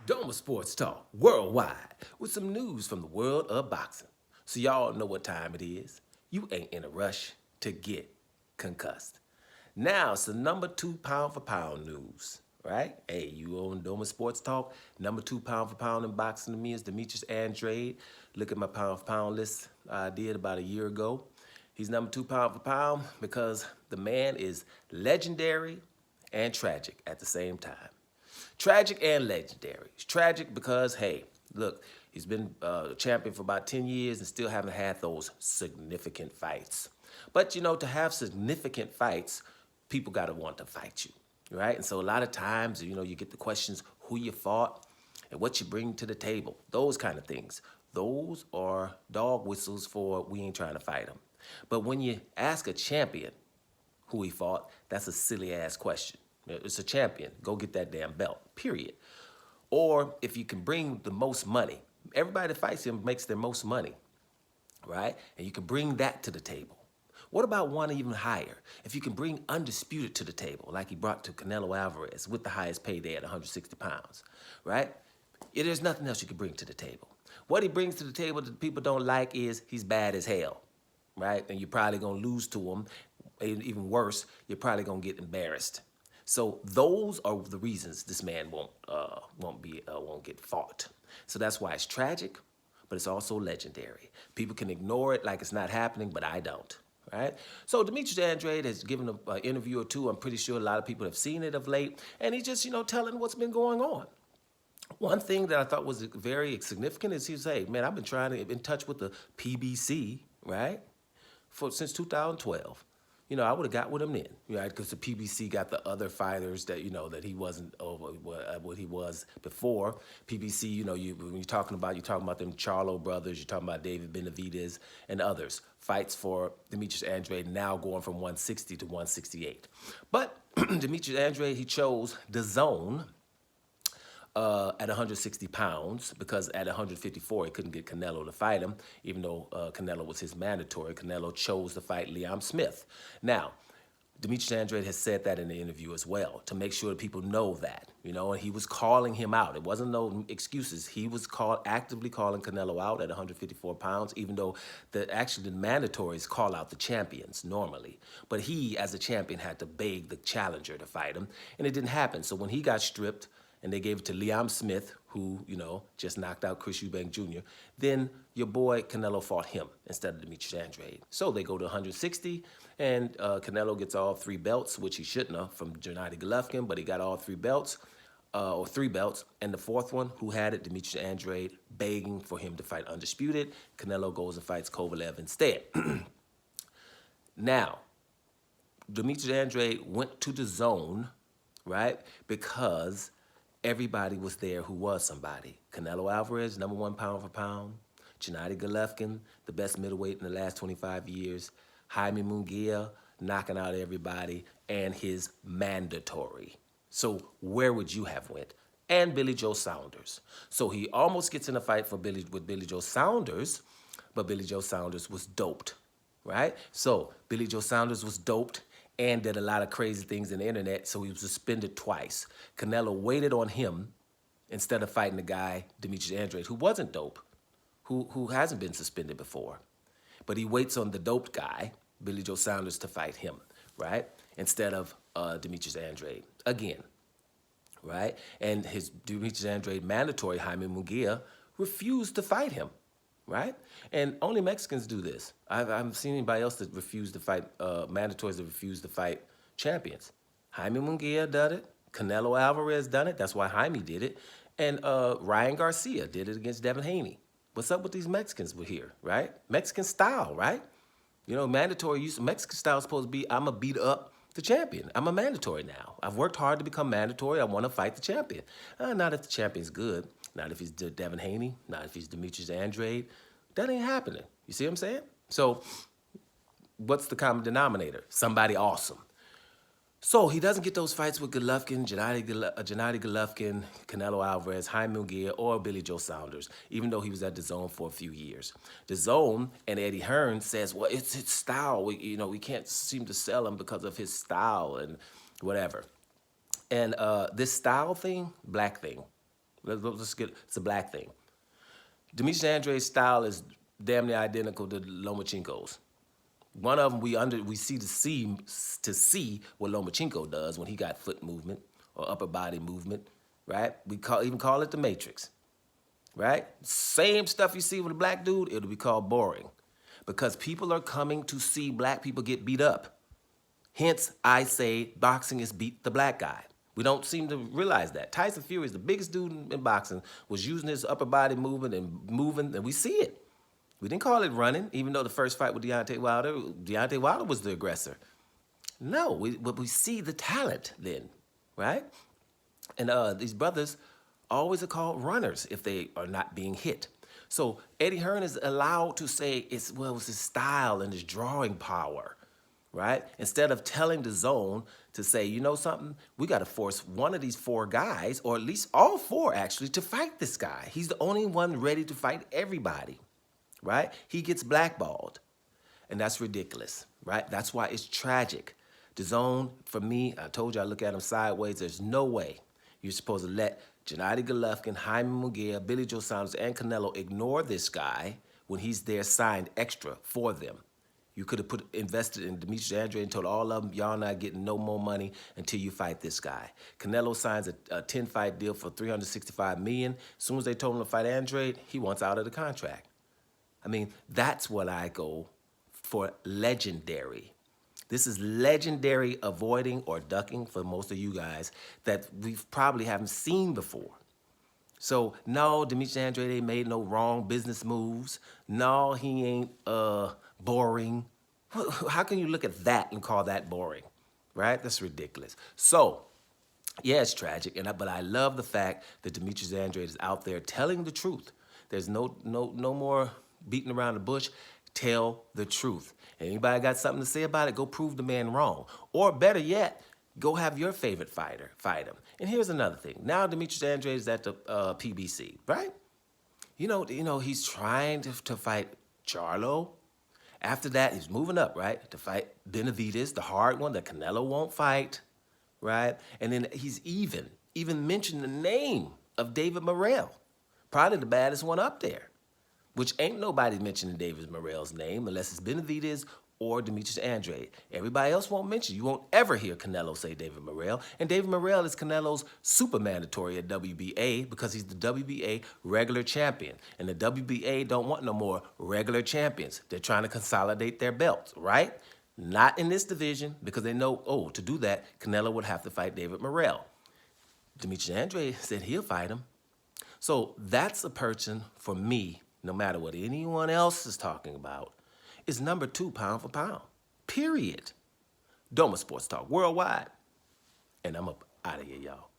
Doma Sports Talk worldwide with some news from the world of boxing. So y'all know what time it is. You ain't in a rush to get concussed. Now it's the number 2 pound for pound news, right? Hey, you on Doma Sports Talk. Number 2 pound for pound in boxing to me is Demetrius Andrade. Look at my pound for pound list I did about a year ago. He's number 2 pound for pound because the man is legendary and tragic at the same time. Tragic and legendary. It's tragic because, hey, look, he's been a champion for about 10 years and still haven't had those significant fights. But, you know, to have significant fights, people got to want to fight you, right? And so a lot of times, you know, you get the questions, who you fought and what you bring to the table, those kind of things. Those are dog whistles for we ain't trying to fight him. But when you ask a champion who he fought, that's a silly ass question. It's a champion. Go get that damn belt, period. Or if you can bring the most money, everybody that fights him makes their most money, right? And you can bring that to the table. What about one even higher? If you can bring undisputed to the table, like he brought to Canelo Alvarez with the highest payday at 160 pounds, right? There's nothing else you can bring to the table. What he brings to the table that people don't like is he's bad as hell, right? And you're probably going to lose to him. Even worse, you're probably going to get embarrassed. So those are the reasons this man won't get fought. So that's why it's tragic, but it's also legendary. People can ignore it like it's not happening, but I don't. Right? So Demetrius Andrade has given an interview or two. I'm pretty sure a lot of people have seen it of late, and he's just telling what's been going on. One thing that I thought was very significant is he was, hey, man, I've been trying to get in touch with the PBC, right, since 2012. I would have got with him then, right? Because the PBC got the other fighters that, that he wasn't over what he was before. PBC, when you're talking about them Charlo brothers, you're talking about David Benavidez and others. Fights for Demetrius Andrade now going from 160 to 168. But Demetrius Andrade, he chose DAZN at 160 pounds because at 154 he couldn't get Canelo to fight him, even though Canelo was his mandatory. Canelo chose to fight Liam Smith. Now, Demetrius Andrade has said that in the interview as well to make sure that people know that, and he was calling him out. It wasn't no excuses. He was actively calling Canelo out at 154 pounds, even though the mandatories call out the champions normally. But he, as a champion, had to beg the challenger to fight him, and it didn't happen. So when he got stripped, and they gave it to Liam Smith, who, just knocked out Chris Eubank Jr., then your boy Canelo fought him instead of Demetrius Andrade. So they go to 160, and Canelo gets all 3 belts, which he shouldn't have, from Gennady Golovkin, but he got all 3 belts, or 3 belts, and the 4th one, who had it, Demetrius Andrade, begging for him to fight undisputed. Canelo goes and fights Kovalev instead. Now, Demetrius Andrade went to DAZN, right, because everybody was there who was somebody. Canelo Alvarez, number 1 pound for pound. Gennady Golovkin, the best middleweight in the last 25 years. Jaime Munguia, knocking out everybody, and his mandatory. So where would you have went? And Billy Joe Saunders. So he almost gets in a fight with Billy Joe Saunders, but Billy Joe Saunders was doped, right? So Billy Joe Saunders was doped and did a lot of crazy things in the internet, so he was suspended twice. Canelo waited on him instead of fighting the guy, Demetrius Andrade, who wasn't dope, who hasn't been suspended before. But he waits on the doped guy, Billy Joe Saunders, to fight him, right? Instead of Demetrius Andrade, again, right? And his Demetrius Andrade mandatory, Jaime Munguia, refused to fight him, right? And only Mexicans do this. I haven't seen anybody else that refused to fight, mandatories that refuse to fight champions. Jaime Munguia did it. Canelo Alvarez done it. That's why Jaime did it. And Ryan Garcia did it against Devin Haney. What's up with these Mexicans we're here, right? Mexican style, right? Mandatory use. Mexican style is supposed to be, I'm going to beat up the champion. I'm a mandatory now. I've worked hard to become mandatory. I want to fight the champion. Not if the champion's good. Not if he's Devin Haney. Not if he's Demetrius Andrade. That ain't happening. You see what I'm saying? So what's the common denominator? Somebody awesome. So he doesn't get those fights with Golovkin, Gennady Golovkin, Canelo Alvarez, Jaime Munguia, or Billy Joe Saunders, even though he was at DAZN for a few years. DAZN and Eddie Hearn says, well, it's his style. We can't seem to sell him because of his style and whatever. And this style thing, black thing, Let's get, it's a black thing. Demetrius Andrade's style is damn near identical to Lomachenko's. One of them we see what Lomachenko does when he got foot movement or upper body movement, right? We even call it the Matrix, right? Same stuff you see with a black dude, it'll be called boring, because people are coming to see black people get beat up. Hence, I say boxing is beat the black guy. We don't seem to realize that. Tyson Fury is the biggest dude in boxing, was using his upper body movement and moving, and we see it. We didn't call it running, even though the first fight with Deontay Wilder was the aggressor. No, but we see the talent then, right? And these brothers always are called runners if they are not being hit. So Eddie Hearn is allowed to say it's his style and his drawing power, right? Instead of telling the zone to say, you know something, we got to force one of these four guys, or at least all four actually, to fight this guy. He's the only one ready to fight everybody. Right? He gets blackballed. And that's ridiculous, right? That's why it's tragic. The zone, for me, I told you I look at him sideways. There's no way you're supposed to let Gennady Golovkin, Jaime Munguia, Billy Joe Saunders, and Canelo ignore this guy when he's there signed extra for them. You could have invested in Demetrius Andrade and told all of them, y'all not getting no more money until you fight this guy. Canelo signs a 10-fight deal for $365 million. As soon as they told him to fight Andrade, he wants out of the contract. I mean, that's what I go for, legendary. This is legendary avoiding or ducking for most of you guys that we probably haven't seen before. So, no, Demetrius Andrade made no wrong business moves. No, he ain't boring. How can you look at that and call that boring, right? That's ridiculous. So, yeah, it's tragic, but I love the fact that Demetrius Andrade is out there telling the truth. There's no more beating around the bush. Tell the truth. Anybody got something to say about it, go prove the man wrong. Or better yet, go have your favorite fighter fight him. And here's another thing. Now Demetrius Andrade is at the PBC, right? You know, he's trying to fight Charlo. After that, he's moving up, right? To fight Benavidez, the hard one that Canelo won't fight, right? And then he's even mentioned the name of David Morrell, probably the baddest one up there. Which ain't nobody mentioning David Morrell's name unless it's Benavidez or Demetrius Andrade. Everybody else won't mention. You won't ever hear Canelo say David Morrell. And David Morrell is Canelo's super mandatory at WBA because he's the WBA regular champion. And the WBA don't want no more regular champions. They're trying to consolidate their belts, right? Not in this division because they know, to do that, Canelo would have to fight David Morrell. Demetrius Andrade said he'll fight him. So that's a person for me, no matter what anyone else is talking about, is number 2 pound for pound. Period. Doma Sports Talk Worldwide. And I'm up out of here, y'all.